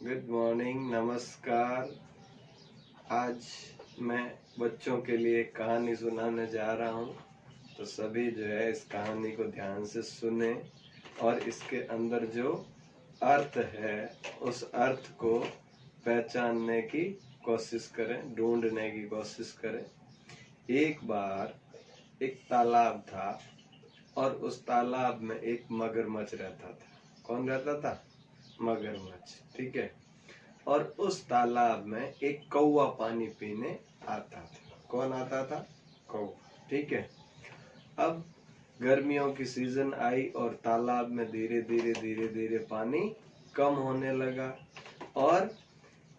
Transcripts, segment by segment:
Good morning, नमस्कार। आज मैं बच्चों के लिए एक कहानी सुनाने जा रहा हूँ। तो सभी जो है इस कहानी को ध्यान से सुने और इसके अंदर जो अर्थ है उस अर्थ को पहचानने की कोशिश करें, ढूंढने की कोशिश करें। एक बार एक तालाब था और उस तालाब में एक मगरमच्छ रहता था। कौन रहता था? मगरमच्छ। ठीक है। और उस तालाब में एक कौवा पानी पीने आता था। कौन आता था? कौवा। ठीक है। अब गर्मियों की सीजन आई और तालाब में धीरे धीरे पानी कम होने लगा और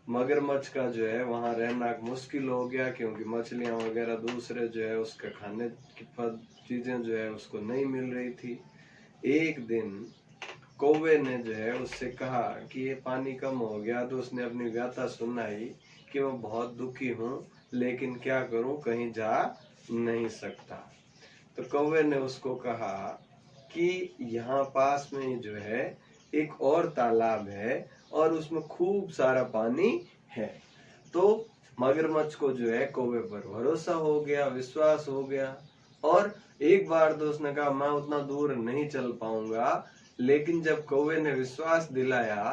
मगरमच्छ का जो है वहां रहना मुश्किल हो गया, क्योंकि मछलियां वगैरह दूसरे जो है उसके खाने की चीजें जो है उसको नहीं मिल रही थी। एक दिन कौवे ने जो है उससे कहा कि ये पानी कम हो गया, तो उसने अपनी व्यथा सुनाई कि मैं बहुत दुखी हूँ, लेकिन क्या करूँ, कहीं जा नहीं सकता। तो कौवे ने उसको कहा कि यहाँ पास में जो है एक और तालाब है और उसमें खूब सारा पानी है। तो मगरमच्छ को जो है कौवे पर भरोसा हो गया, विश्वास हो गया। और एक बार तो उसने कहा मैं उतना दूर नहीं चल पाऊंगा, लेकिन जब कौवे ने विश्वास दिलाया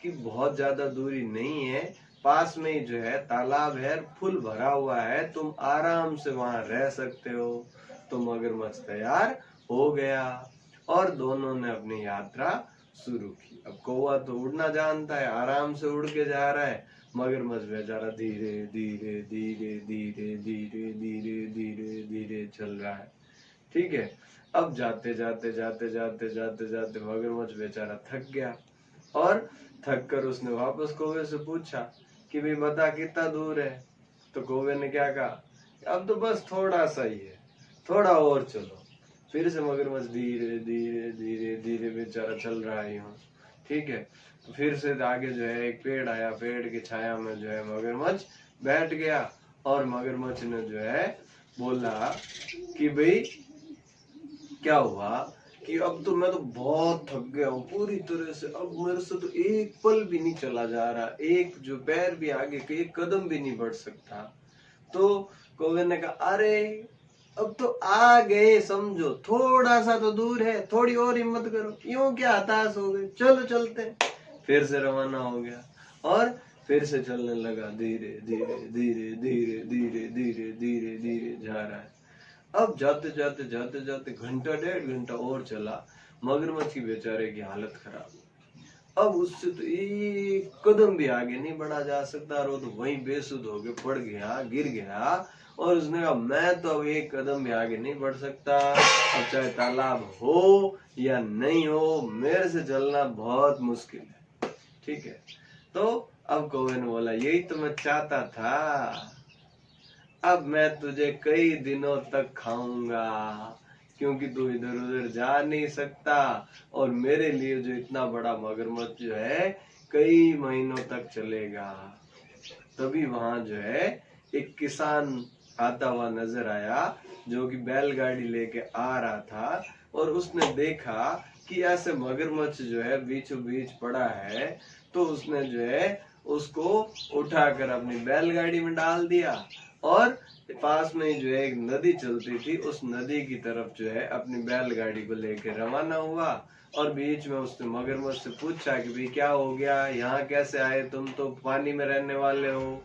कि बहुत ज्यादा दूरी नहीं है, पास में ही जो है तालाब है, फुल भरा हुआ है, तुम आराम से वहां रह सकते हो, तो मगरमच्छ तैयार हो गया और दोनों ने अपनी यात्रा शुरू की। अब कौवा तो उड़ना जानता है, आराम से उड़ के जा रहा है। मगरमच्छ बेचारा धीरे धीरे धीरे धीरे धीरे धीरे धीरे धीरे चल रहा है। ठीक है। अब जाते जाते जाते जाते जाते जाते मगरमच्छ बेचारा थक गया और थक कर उसने वापस कौवे से पूछा कि भाई बता कितना दूर है। तो कौवे ने क्या कहा, अब तो बस थोड़ा सा ही है, थोड़ा और चलो। फिर से मगरमच्छ धीरे धीरे धीरे धीरे बेचारा चल रहा है यूं। ठीक है। तो फिर से आगे जो है एक पेड़ आया, पेड़ की छाया में जो है मगरमच्छ बैठ गया और मगरमच्छ ने जो है बोला कि भाई क्या हुआ कि अब तो मैं तो बहुत थक गया हूँ पूरी तरह से, अब मेरे से तो एक पल भी नहीं चला जा रहा, एक जो पैर भी आगे एक कदम भी नहीं बढ़ सकता। तो कौवे ने कहा अरे अब तो आ गए, समझो थोड़ा सा तो दूर है, थोड़ी और हिम्मत करो, यूं क्या हताश हो गए, चलो चलते। फिर से रवाना हो गया और फिर से चलने लगा, धीरे धीरे धीरे धीरे धीरे धीरे धीरे धीरे जा रहा है। अब जाते जाते जाते जाते घंटा डेढ़ घंटा और चला। मगरमच्छ की बेचारे की हालत खराब। अब उससे तो एक कदम भी आगे नहीं बढ़ा जा सकता और वो तो वहीं बेसुध होके पड़ गया, गिर गया। और उसने कहा मैं तो अब एक कदम भी आगे नहीं बढ़ सकता, अब चाहे तालाब हो या नहीं हो, मेरे से चलना बहुत मुश्किल है। ठीक है। तो अब कौवे ने बोला यही तो मैं चाहता था, अब मैं तुझे कई दिनों तक खाऊंगा, क्योंकि तू इधर उधर जा नहीं सकता और मेरे लिए जो इतना बड़ा मगरमच्छ जो है कई महीनों तक चलेगा। तभी वहां जो है एक किसान आता हुआ नजर आया, जो कि बैलगाड़ी लेके आ रहा था और उसने देखा कि ऐसे मगरमच्छ जो है बीचों बीच पड़ा है। तो उसने जो है उसको उठाकर अपनी बैलगाड़ी में डाल दिया और पास में ही जो है एक नदी चलती थी, उस नदी की तरफ जो है अपनी बैलगाड़ी को लेकर रवाना हुआ। और बीच में उसने मगरमच्छ से पूछा कि भाई क्या हो गया, यहाँ कैसे आए, तुम तो पानी में रहने वाले हो।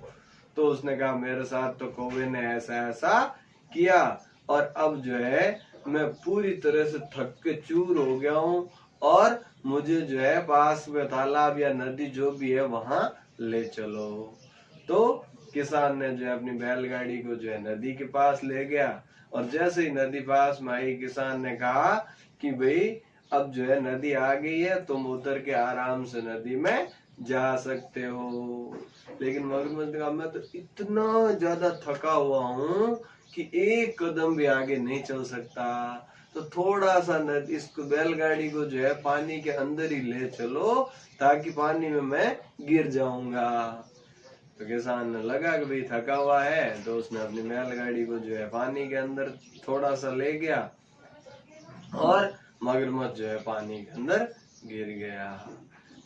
तो उसने कहा मेरे साथ तो कौवे ने ऐसा ऐसा किया और अब जो है मैं पूरी तरह से थक के चूर हो गया हूँ और मुझे जो है पास में तालाब या नदी जो भी है वहां ले चलो। तो किसान ने जो है अपनी बैलगाड़ी को जो है नदी के पास ले गया और जैसे ही नदी पास में आई, किसान ने कहा कि भाई अब जो है नदी आ गई है, तुम उतर के आराम से नदी में जा सकते हो। लेकिन मगरमच्छ ने कहा मैं तो इतना ज्यादा थका हुआ हूँ कि एक कदम भी आगे नहीं चल सकता, तो थोड़ा सा इसको बैलगाड़ी को जो है पानी के अंदर ही ले चलो, ताकि पानी में मैं गिर जाऊंगा। तो किसान ने लगा कि भाई थका हुआ है, तो उसने अपनी बैलगाड़ी को जो है पानी के अंदर थोड़ा सा ले गया और मगरमच्छ जो है पानी के अंदर गिर गया।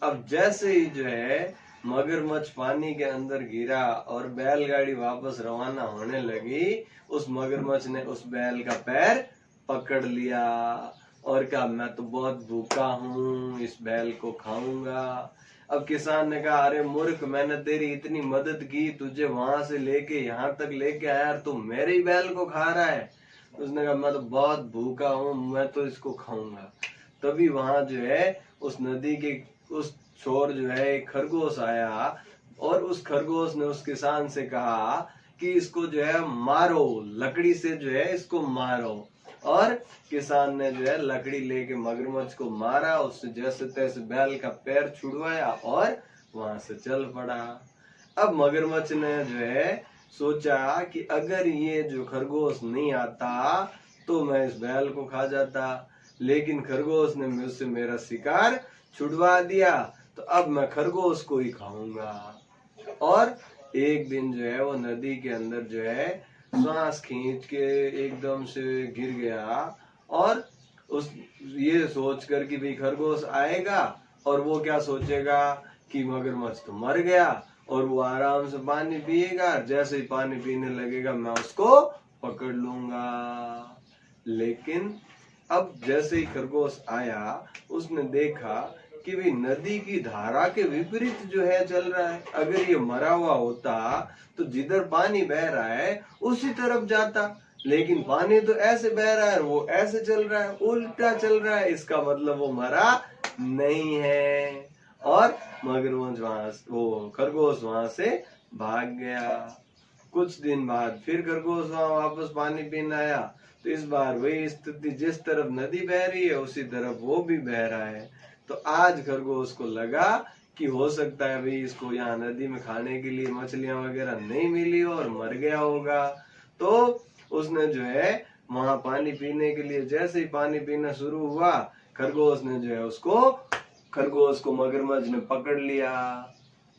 अब जैसे ही जो है मगरमच्छ पानी के अंदर गिरा और बैलगाड़ी वापस रवाना होने लगी, उस मगरमच्छ ने उस बैल का पैर पकड़ लिया और कहा मैं तो बहुत भूखा हूँ, इस बैल को खाऊंगा। अब किसान ने कहा अरे मूर्ख, मैंने तेरी इतनी मदद की, तुझे वहां से लेके यहाँ तक लेके आया, तू मेरे ही बैल को खा रहा है। उसने कहा मैं तो बहुत भूखा हूँ, मैं तो इसको खाऊंगा। तभी वहां जो है उस नदी के उस छोर जो है एक खरगोश आया और उस खरगोश ने उस किसान से कहा कि इसको जो है मारो, लकड़ी से जो है इसको मारो। और किसान ने जो है लकड़ी लेके मगरमच्छ को मारा, उससे जैसे तैसे बैल का पैर छुड़वाया और वहां से चल पड़ा। अब मगरमच्छ ने जो है सोचा कि अगर ये जो खरगोश नहीं आता तो मैं इस बैल को खा जाता, लेकिन खरगोश ने मुझसे मेरा शिकार छुड़वा दिया, तो अब मैं खरगोश को ही खाऊंगा। और एक दिन जो है वो नदी के अंदर जो है सांस खींच के एकदम से गिर गया और उस ये सोच कर कि भाई खरगोश आएगा और वो क्या सोचेगा कि मगरमच्छ तो मर गया और वो आराम से पानी पिएगा, जैसे ही पानी पीने लगेगा मैं उसको पकड़ लूंगा। लेकिन अब जैसे ही खरगोश आया उसने देखा कि भाई नदी की धारा के विपरीत जो है चल रहा है। अगर ये मरा हुआ होता तो जिधर पानी बह रहा है उसी तरफ जाता, लेकिन पानी तो ऐसे बह रहा है, वो ऐसे चल रहा है, उल्टा चल रहा है, इसका मतलब वो मरा नहीं है। और मगरमच्छ वो खरगोश वहां से भाग गया। कुछ दिन बाद फिर खरगोश वहां वापस पानी पीने आया, तो इस बार वही स्थिति, जिस तरफ नदी बह रही है उसी तरफ वो भी बह रहा है। तो आज खरगोश को लगा कि हो सकता है भाई इसको यहाँ नदी में खाने के लिए मछलियां वगैरह नहीं मिली और मर गया होगा। तो उसने जो है वहां पानी पीने के लिए, जैसे ही पानी पीना शुरू हुआ, खरगोश ने जो है खरगोश को मगरमच्छ ने पकड़ लिया।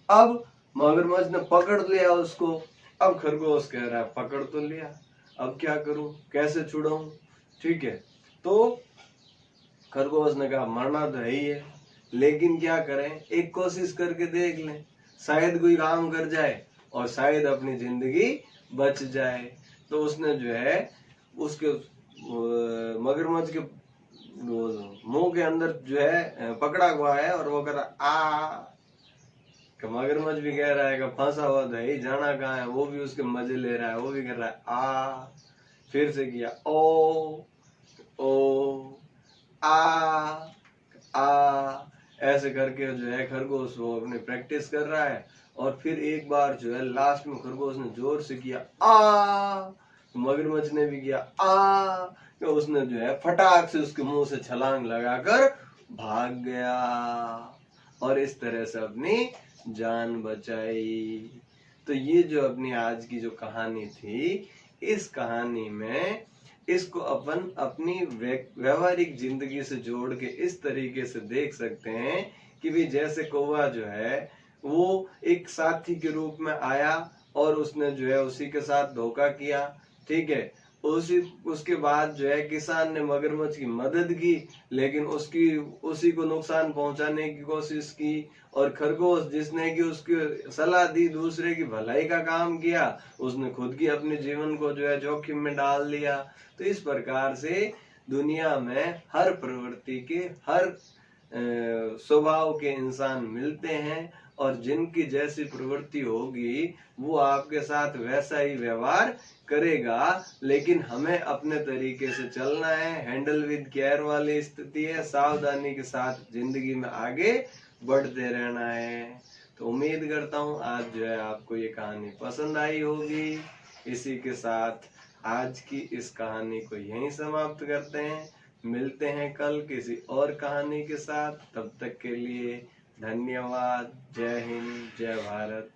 अब मगरमच्छ ने पकड़ लिया उसको। अब खरगोश कह रहा है पकड़ तो लिया, अब क्या करूं, कैसे छुड़ाऊं। ठीक है, तो खरगोश ने कहा मरना तो है ही है, लेकिन क्या करें, एक कोशिश करके देख लें, शायद कोई काम कर जाए और शायद अपनी जिंदगी बच जाए। तो उसने जो है उसके मगरमच्छ के मुंह के अंदर जो है पकड़ा हुआ है और वो कर रहा आ, मगरमच्छ भी कह रहा है कि फंसा हुआ तो ही, जाना कहाँ है, वो भी उसके मजे ले रहा है, वो भी कर रहा है आ। फिर से किया ओ ओ आ ऐसे करके जो है खरगोश वो अपनी प्रैक्टिस कर रहा है। और फिर एक बार जो है लास्ट में खरगोश ने जोर से किया आ, मगरमच्छ ने भी किया आ, तो उसने जो है फटाक से उसके मुंह से छलांग लगाकर भाग गया और इस तरह से अपनी जान बचाई। तो ये जो अपनी आज की जो कहानी थी, इस कहानी में इसको अपन अपनी व्यवहारिक जिंदगी से जोड़ के इस तरीके से देख सकते हैं कि भी जैसे कौवा जो है वो एक साथी के रूप में आया और उसने जो है उसी के साथ धोखा किया। ठीक है, उसके बाद जो है किसान ने मगरमच्छ की मदद की, लेकिन उसी को नुकसान पहुंचाने की कोशिश की। और खरगोश जिसने कि उसकी सलाह दी, दूसरे की भलाई का काम किया, उसने खुद की अपने जीवन को जो है जोखिम में डाल दिया। तो इस प्रकार से दुनिया में हर प्रवृत्ति के, हर स्वभाव के इंसान मिलते हैं और जिनकी जैसी प्रवृत्ति होगी वो आपके साथ वैसा ही व्यवहार करेगा। लेकिन हमें अपने तरीके से चलना है, हैंडल विद केयर वाली स्थिति है, सावधानी के साथ जिंदगी में आगे बढ़ते रहना है। तो उम्मीद करता हूँ आज जो है आपको ये कहानी पसंद आई होगी। इसी के साथ आज की इस कहानी को यहीं समाप्त करते हैं। मिलते हैं कल किसी और कहानी के साथ, तब तक के लिए धन्यवाद। जय हिंद, जय भारत।